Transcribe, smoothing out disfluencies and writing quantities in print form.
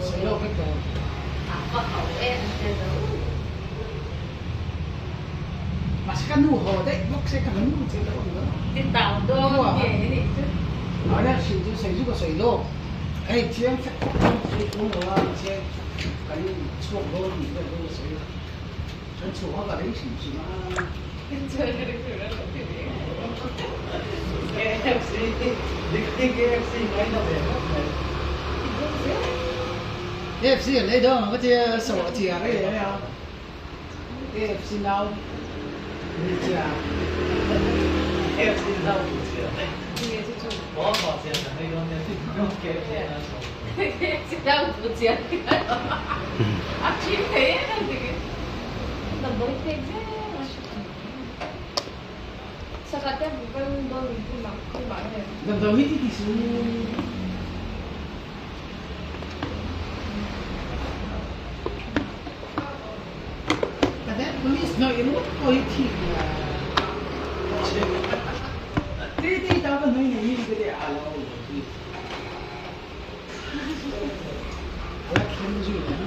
水路嗰度。個頭咧就mà sẽ cắn hồ đấy, lúc sẽ cắn nụ sẽ đâu nữa. đi tàu đô gì vậy? Ở đây sử dụng cái水路，哎，这样才水路啊，这可以错过你的那个水，咱错过个零是不是嘛？KFC，你 KFC 買到未？KFC 嚟到，嗰隻傻字啊，嗰嘢啊，KFC now。你知啊？KFC now唔知啊？我學成日喺嗰啲KFC KFC now唔知啊？啊，知咩啊？那冇聽啫，我識。Sakatnya bukan bang itu maknya. Dan tahu itu tisu. Kadang tulis no ini oh itu. Tidak tahu kan ini dia alau. Lagi juga.